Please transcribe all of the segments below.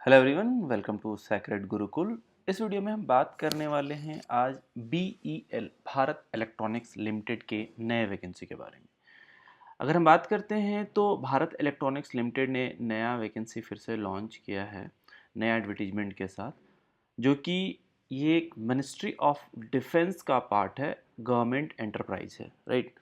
Hello everyone, welcome to sacred Gurukul. इस video में हम बात करने वाले हैं आज BEL भारत इलेक्ट्रॉनिक्स लिमिटेड के नए वैकेंसी के बारे में। अगर हम बात करते हैं तो भारत इलेक्ट्रॉनिक्स लिमिटेड ने नया वैकेंसी फिर से लॉन्च किया है नया एडवर्टीजमेंट के साथ, जो कि ये एक मिनिस्ट्री ऑफ डिफेंस का पार्ट है, गवर्नमेंट एंटरप्राइज है, राइट।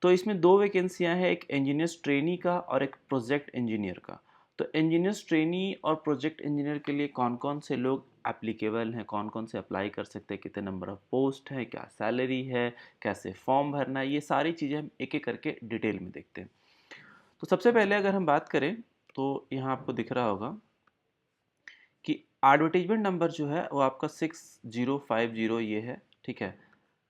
तो इसमें दो वैकेंसियां हैं, एक इंजीनियर्स ट्रेनी का और एक प्रोजेक्ट इंजीनियर का। तो इंजीनियर्स ट्रेनी और प्रोजेक्ट इंजीनियर के लिए कौन कौन से लोग एप्लीकेबल हैं, कौन कौन से अप्लाई कर सकते हैं, कितने नंबर ऑफ पोस्ट हैं, क्या सैलरी है, कैसे फॉर्म भरना है, ये सारी चीज़ें हम एक एक करके डिटेल में देखते हैं। तो सबसे पहले अगर हम बात करें तो यहाँ आपको दिख रहा होगा कि एडवर्टीजमेंट नंबर जो है वो आपका 6050 ये है, ठीक है।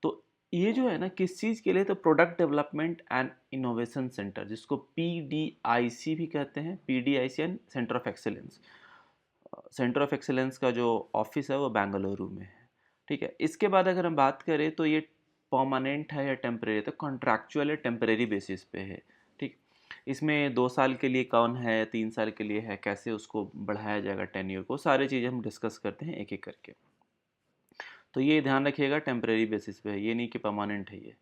तो ये जो है ना किस चीज़ के लिए, तो product development and innovation centre, जिसको PDIC भी कहते हैं, PDIC and centre of excellence. Centre of excellence का जो ऑफिस है वो बेंगलुरु में है, ठीक है। इसके बाद अगर हम बात करें तो ये परमानेंट है या टेम्परेरी, तो कॉन्ट्रैक्चुअल या टेम्परेरी बेसिस पे है, ठीक। इसमें 2 साल के लिए कौन है, 3 साल के लिए है, कैसे उसको बढ़ाया जाएगा टेन्योर को, सारी चीज़ें हम डिस्कस करते हैं एक एक करके। तो ये ध्यान रखिएगा टेम्परेरी बेसिस पे है, ये नहीं कि परमानेंट है ये,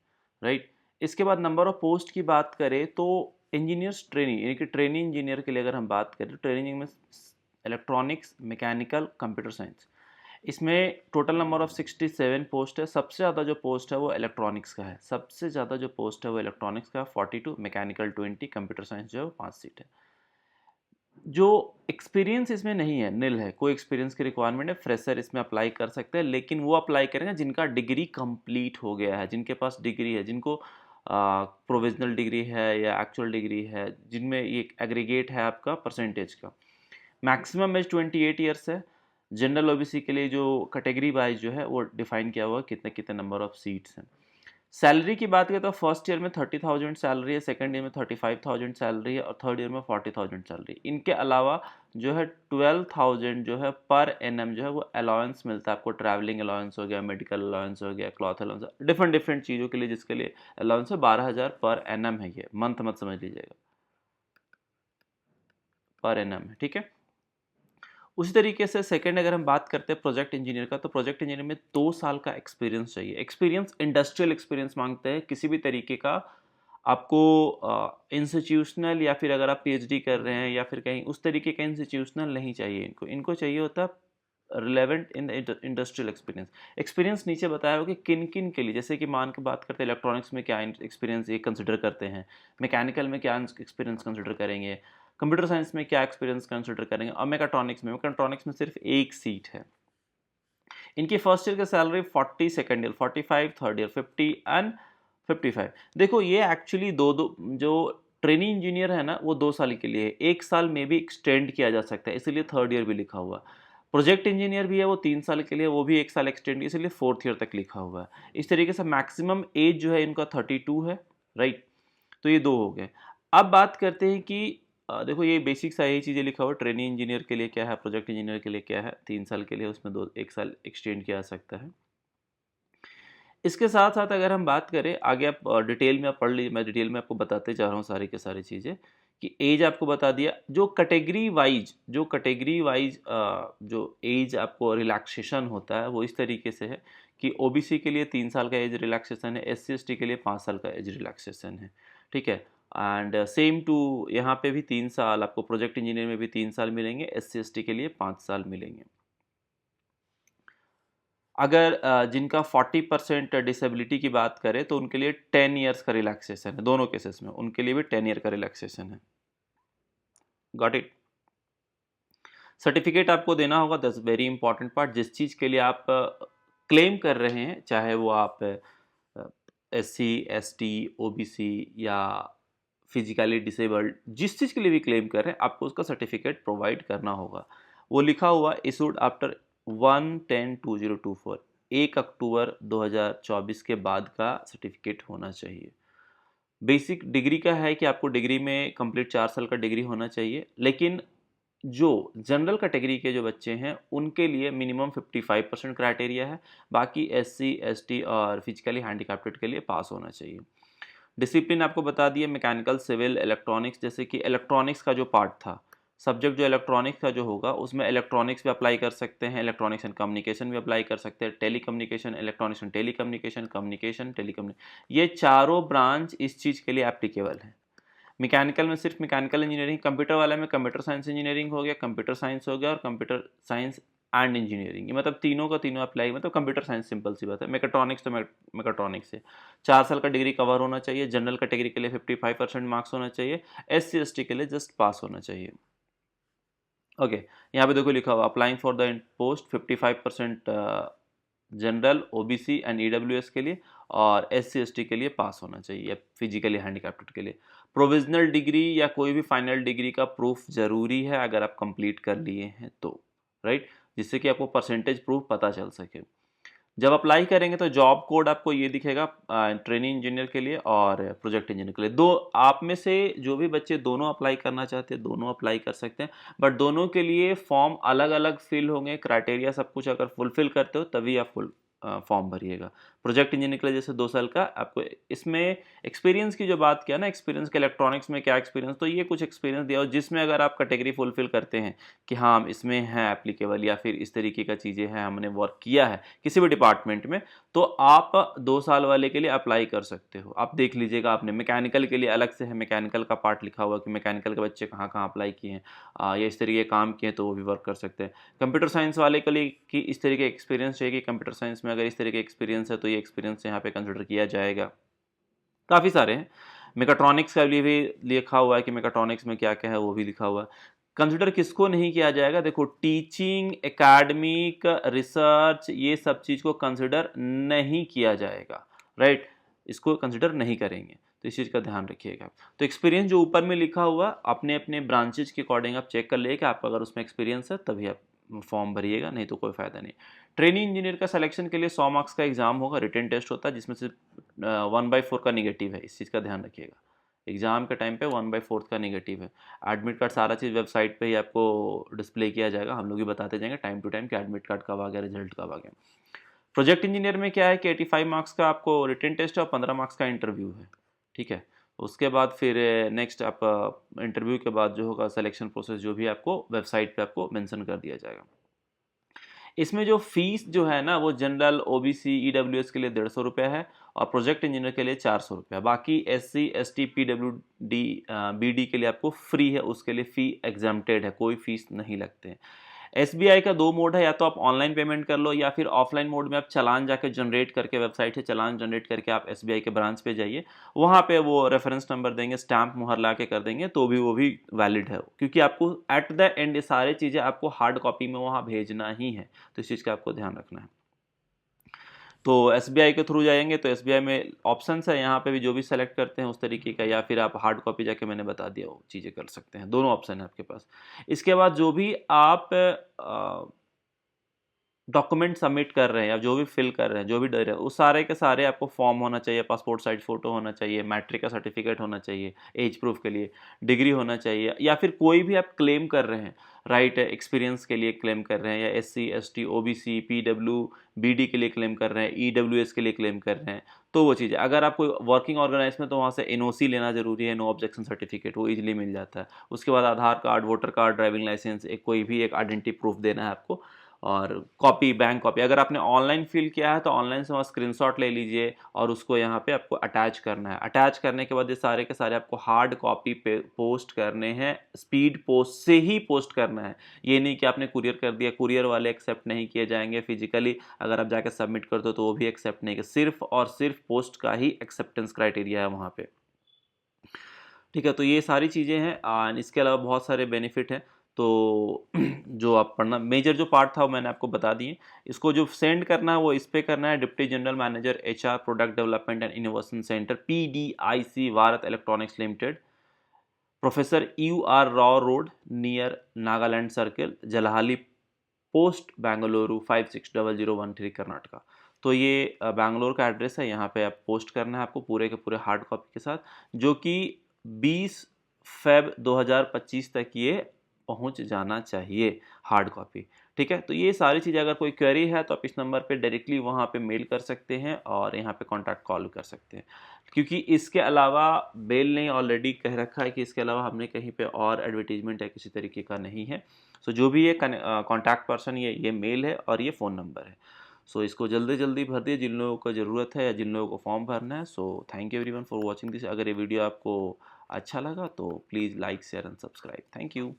राइट। इसके बाद नंबर ऑफ पोस्ट की बात करें तो इंजीनियर्स ट्रेनिंग यानी कि ट्रेनिंग इंजीनियर के लिए अगर हम बात करें तो ट्रेनिंग में इलेक्ट्रॉनिक्स, मैकेनिकल, कंप्यूटर साइंस, इसमें टोटल नंबर ऑफ 67 पोस्ट है। सबसे ज़्यादा जो पोस्ट है वो इलेक्ट्रॉनिक्स का है, सबसे ज़्यादा जो पोस्ट है वो इलेक्ट्रॉनिक्स का 42, मैकेनिकल 20, कंप्यूटर साइंस जो है वो 5 सीट है। जो एक्सपीरियंस इसमें नहीं है, निल है, कोई एक्सपीरियंस की रिक्वायरमेंट है, फ्रेशर इसमें अप्लाई कर सकते हैं, लेकिन वो अप्लाई करेंगे जिनका डिग्री कंप्लीट हो गया है, जिनके पास डिग्री है, जिनको प्रोविजनल डिग्री है या एक्चुअल डिग्री है, जिनमें ये एग्रीगेट है आपका परसेंटेज का। मैक्सिमम एज 28 ईयर्स है। जनरल OBC के लिए जो कैटेगरी वाइज जो है वो डिफाइन किया हुआ है, कितने कितने नंबर ऑफ सीट्स हैं। सैलरी की बात करें तो फर्स्ट ईयर में 30,000 सैलरी है, सेकंड ईयर में 35,000 सैलरी है और थर्ड ईयर में 40,000 सैलरी। इनके अलावा जो है 12,000 जो है पर एनम जो है वो अलाउंस मिलता है आपको। ट्रैवलिंग अलाउंस हो गया, मेडिकल अलाउंस हो गया, क्लॉथ अलाउंस, डिफरेंट डिफरेंट चीज़ों के लिए जिसके लिए अलाउंस है। 12,000 पर एनम है, ये मंथ मत समझ लीजिएगा, पर एनम है, ठीक है। उसी तरीके से सेकंड अगर हम बात करते हैं प्रोजेक्ट इंजीनियर का, तो प्रोजेक्ट इंजीनियर में 2 साल का एक्सपीरियंस चाहिए। एक्सपीरियंस इंडस्ट्रियल एक्सपीरियंस मांगते हैं, किसी भी तरीके का आपको इंस्टीट्यूशनल, या फिर अगर आप PhD कर रहे हैं या फिर कहीं उस तरीके का इंस्टीट्यूशनल नहीं चाहिए इनको। इनको चाहिए होता है relevant in industrial experience. Experience नीचे बताया होगा कि किन किन के लिए, जैसे कि मान के बात करते हैं इलेक्ट्रॉनिक्स में क्या एक्सपीरियंस ये कंसिडर करते हैं, मैकेनिकल में क्या एक्सपीरियंस कंसिडर करेंगे, कंप्यूटर साइंस में क्या एक्सपीरियंस कंसिडर करेंगे, और मैकेट्रॉनिक्स में सिर्फ एक सीट है। इनकी फर्स्ट ईयर की salary 40, second year 45, third year 50 and 55। देखो ये एक्चुअली दो दो जो ट्रेनिंग इंजीनियर है ना वो 2 साल के लिए है, 1 साल में भी एक्सटेंड किया जा सकता है, इसीलिए थर्ड ईयर भी लिखा हुआ। प्रोजेक्ट इंजीनियर भी है वो 3 साल के लिए, वो भी 1 साल एक्सटेंड, इसलिए फोर्थ ईयर तक लिखा हुआ है। इस तरीके से मैक्सिमम एज जो है इनका 32 है, राइट। तो ये दो हो गए। अब बात करते हैं कि देखो ये बेसिक सा यही चीज़ें लिखा हुआ है, ट्रेनिंग इंजीनियर के लिए क्या है, प्रोजेक्ट इंजीनियर के लिए क्या है। 3 साल के लिए, उसमें 1 साल एक्सटेंड किया जा सकता है। इसके साथ साथ अगर हम बात करें आगे, आप डिटेल में आप पढ़ लीजिए, मैं डिटेल में आपको बताते जा रहा हूँ सारी की सारी चीज़ें। कि एज आपको बता दिया, जो कैटेगरी वाइज जो एज आपको रिलैक्सेशन होता है वो इस तरीके से है कि OBC के लिए 3 साल का एज रिलैक्सेशन है, SC ST के लिए 5 साल का एज रिलैक्सेशन है, ठीक है। एंड सेम टू यहाँ पे भी 3 साल आपको, प्रोजेक्ट इंजीनियर में भी 3 साल मिलेंगे, SC ST के लिए 5 साल मिलेंगे। अगर जिनका 40% डिसेबिलिटी की बात करें तो उनके लिए 10 ईयर्स का रिलैक्सेशन है, दोनों केसेस में उनके लिए भी 10 ईयर का रिलैक्सेशन है। Got it. सर्टिफिकेट आपको देना होगा, दैट्स वेरी इंपॉर्टेंट पार्ट। जिस चीज़ के लिए आप क्लेम कर रहे हैं, चाहे वो आप SC ST OBC या फिजिकली डिसेबल्ड, जिस चीज़ के लिए भी क्लेम कर रहे हैं, आपको उसका सर्टिफिकेट प्रोवाइड करना होगा। वो लिखा हुआ इशूड आफ्टर 1/10/2024, 1 अक्टूबर 2024 के बाद का सर्टिफिकेट होना चाहिए। बेसिक डिग्री का है कि आपको डिग्री में कंप्लीट 4 साल का डिग्री होना चाहिए, लेकिन जो जनरल कैटेगरी के जो बच्चे हैं उनके लिए मिनिमम 55% क्राइटेरिया है। बाकी SC ST और फिजिकली हैंडीकैप्टेड के लिए पास होना चाहिए। डिसिप्लिन आपको बता दिए, मैकेनिकल, सिविल, इलेक्ट्रॉनिक्स, जैसे कि इलेक्ट्रॉनिक्स का जो पार्ट था, सब्जेक्ट जो इलेक्ट्रॉनिक्स का जो होगा उसमें इलेक्ट्रॉनिक्स भी अप्लाई कर सकते हैं, इलेक्ट्रॉनिक्स एंड कम्युनिकेशन भी अप्लाई कर सकते हैं, telecommunication, electronics and telecommunication, communication tele ये चारों ब्रांच इस चीज़ के लिए एप्लीकेबल है। मैकेनिकल में सिर्फ मैकेनिकल इंजीनियरिंग, कंप्यूटर वाले में कंप्यूटर साइंस इंजीनियरिंग हो गया, कंप्यूटर साइंस हो गया और कंप्यूटर साइंस एंड इंजीनियरिंग, मतलब तीनों का तीनों अप्लाई, मतलब कंप्यूटर साइंस सिंपल सी बात है। मैकेट्रॉनिक्स तो मैकेट्रॉनिक्स से 4 साल का डिग्री कवर होना चाहिए, जनरल कैटेगरी के लिए 55% मार्क्स होना चाहिए, SC ST के लिए जस्ट पास होना चाहिए। ओके, यहाँ पे देखो लिखा हुआ applying for the post 55% general, OBC and EWS के लिए, और SC ST के लिए पास होना चाहिए, फिजिकली हैंडीकैप्ड के लिए। प्रोविजनल डिग्री या कोई भी फाइनल डिग्री का प्रूफ जरूरी है अगर आप कंप्लीट कर लिए हैं तो, राइट, जिससे कि आपको परसेंटेज प्रूफ पता चल सके। जब अप्लाई करेंगे तो जॉब कोड आपको ये दिखेगा ट्रेनिंग इंजीनियर के लिए और प्रोजेक्ट इंजीनियर के लिए। दो आप में से जो भी बच्चे दोनों अप्लाई करना चाहते हैं दोनों अप्लाई कर सकते हैं, बट दोनों के लिए फॉर्म अलग अलग फिल होंगे, क्राइटेरिया सब कुछ अगर फुलफिल करते हो तभी आप फुल फॉर्म भरिएगा। प्रोजेक्ट इंजीनियर के लिए जैसे 2 साल का आपको, इसमें एक्सपीरियंस की जो बात किया ना, एक्सपीरियंस के इलेक्ट्रॉनिक्स में क्या एक्सपीरियंस, तो ये कुछ एक्सपीरियंस दिया हो जिसमें अगर आप कैटेगरी फुलफिल करते हैं कि हाँ इसमें है एप्लीकेबल या फिर इस तरीके का चीज़ें हैं, हमने वर्क किया है किसी भी डिपार्टमेंट में, तो आप 2 साल वाले के लिए अप्लाई कर सकते हो। आप देख लीजिएगा, आपने मैकेनिकल के लिए अलग से है, मैकेनिकल का पार्ट लिखा हुआ कि मैकेनिकल के बच्चे कहाँ कहाँ अप्लाई किए हैं या इस तरीके के काम किए तो वो भी वर्क कर सकते हैं। कंप्यूटर साइंस वाले के लिए कि इस तरीके एक्सपीरियंस चाहिए कि कंप्यूटर साइंस में अगर इस तरीके एक्सपीरियंस है तो ये एक्सपीरियंस यहाँ पे कंसिडर किया जाएगा। काफ़ी सारे हैं। मेकाट्रॉनिक्स का लिए भी लिखा हुआ है कि मेकाट्रॉनिक्स में क्या क्या है वो भी लिखा हुआ है। कंसिडर किसको नहीं किया जाएगा, देखो टीचिंग, एकेडमिक, रिसर्च, ये सब चीज़ को कंसिडर नहीं किया जाएगा, राइट, इसको कंसिडर नहीं करेंगे, तो इस चीज़ का ध्यान रखिएगा। तो एक्सपीरियंस जो ऊपर में लिखा हुआ अपने अपने ब्रांचेज के अकॉर्डिंग आप चेक कर लिए कि आपका अगर उसमें एक्सपीरियंस है तभी आप फॉर्म भरिएगा, नहीं तो कोई फ़ायदा नहीं। ट्रेनिंग इंजीनियर का सिलेक्शन के लिए 100 मार्क्स का एग्जाम होगा, रिटन टेस्ट होता है जिसमें से 1/4 का निगेटिव है, इस चीज़ का ध्यान रखिएगा। एग्जाम के टाइम पे 1/4 का निगेटिव है। एडमिट कार्ड सारा चीज़ वेबसाइट पे ही आपको डिस्प्ले किया जाएगा, हम लोग भी बताते जाएंगे टाइम टू टाइम कि एडमिट कार्ड कब आ गया, रिजल्ट कब आ गया। प्रोजेक्ट इंजीनियर में क्या है कि 85 मार्क्स का आपको रिटन टेस्ट है और 15 मार्क्स का इंटरव्यू है, ठीक है। उसके बाद फिर नेक्स्ट आप इंटरव्यू के बाद जो होगा सिलेक्शन प्रोसेस जो भी आपको वेबसाइट पे आपको मेंशन कर दिया जाएगा। इसमें जो फीस जो है ना वो जनरल, OBC, EWS के लिए 150 रुपये है और प्रोजेक्ट इंजीनियर के लिए 400 रुपये। बाकी SC ST PWD BD के लिए आपको फ्री है, उसके लिए फ़ी एग्जम्प्टेड है, कोई फीस नहीं लगते हैं। SBI का 2 मोड है, या तो आप ऑनलाइन पेमेंट कर लो या फिर ऑफलाइन मोड में आप चालान जाके जनरेट करके, वेबसाइट से चालान जनरेट करके आप SBI के ब्रांच पे जाइए, वहाँ पे वो रेफरेंस नंबर देंगे, स्टैंप मुहर ला के कर देंगे तो भी वो भी वैलिड है, क्योंकि आपको एट द एंड ये सारी चीज़ें आपको हार्ड कॉपी में वहाँ भेजना ही है, तो इस चीज़ का आपको ध्यान रखना है। तो SBI के थ्रू जाएंगे तो SBI में ऑप्शंस है, यहाँ पे भी जो भी सेलेक्ट करते हैं उस तरीके का, या फिर आप हार्ड कॉपी जाके मैंने बता दिया वो चीज़ें कर सकते हैं, दोनों ऑप्शन है आपके पास। इसके बाद जो भी आप डॉक्यूमेंट सबमिट कर रहे हैं या जो भी फिल कर रहे हैं, जो भी डर है, उस सारे के सारे आपको फॉर्म होना चाहिए, पासपोर्ट साइज फ़ोटो होना चाहिए, मैट्रिक का सर्टिफिकेट होना चाहिए एज प्रूफ के लिए, डिग्री होना चाहिए, या फिर कोई भी आप क्लेम कर रहे हैं, राइट, एक्सपीरियंस के लिए क्लेम कर रहे हैं, या SC ST OBC PWBD के लिए क्लेम कर रहे हैं, EWS के लिए क्लेम कर रहे हैं, तो वो चीज़ें अगर आप कोई वर्किंग ऑर्गेनाइज में तो वहाँ से NOC लेना जरूरी है, नो ऑब्जेक्शन सर्टिफिकेट, वो इजीली मिल जाता है। उसके बाद Aadhaar card, voter card, driving licence, एक कोई भी एक आइडेंटिटी प्रूफ देना है आपको, और कॉपी, बैंक कॉपी। अगर आपने ऑनलाइन फिल किया है तो ऑनलाइन से वहाँ स्क्रीनशॉट ले लीजिए और उसको यहाँ पे आपको अटैच करना है। अटैच करने के बाद ये सारे के सारे आपको हार्ड कॉपी पे पोस्ट करने हैं, स्पीड पोस्ट से ही पोस्ट करना है, ये नहीं कि आपने कुरियर कर दिया, कुरियर वाले एक्सेप्ट नहीं किए जाएंगे। फिजिकली अगर आप जाकर सबमिट करते हो तो वो भी एक्सेप्ट नहीं, सिर्फ और सिर्फ पोस्ट का ही एक्सेप्टेंस क्राइटेरिया है वहाँ पे, ठीक है। तो ये सारी चीज़ें हैं, इसके अलावा बहुत सारे बेनिफिट हैं। तो जो आप पढ़ना, मेजर जो पार्ट था वो मैंने आपको बता दिए। इसको जो सेंड करना है वो इस पे करना है, deputy general manager HR product development and innovation centre PDIC Bharat electronics limited, professor UR Rao road near Nagaland circle, Jalahalli post, Bengaluru 560013 Karnataka. तो ये बैंगलोर का एड्रेस है, यहाँ पे आप पोस्ट करना है आपको पूरे के पूरे हार्ड कॉपी के साथ, जो कि 20 फ़रवरी 2025 तक ये पहुंच जाना चाहिए हार्ड कॉपी। ठीक है, तो ये सारी चीज़ें, अगर कोई क्वेरी है तो आप इस नंबर पे डायरेक्टली वहाँ पे मेल कर सकते हैं और यहाँ पे कॉन्टैक्ट कॉल कर सकते हैं। क्योंकि इसके अलावा बेल ने ऑलरेडी कह रखा है कि इसके अलावा हमने कहीं पे और एडवर्टीजमेंट या किसी तरीके का नहीं है। सो जो भी ये कॉन्टैक्ट पर्सन, ये मेल है और ये फ़ोन नंबर है। सो इसको जल्दी जल्दी भर दिए जिन लोगों को ज़रूरत है या जिन लोगों को फॉर्म भरना है। So thank you everyone for watching this. अगर ये वीडियो आपको अच्छा लगा तो please like share and subscribe. Thank you.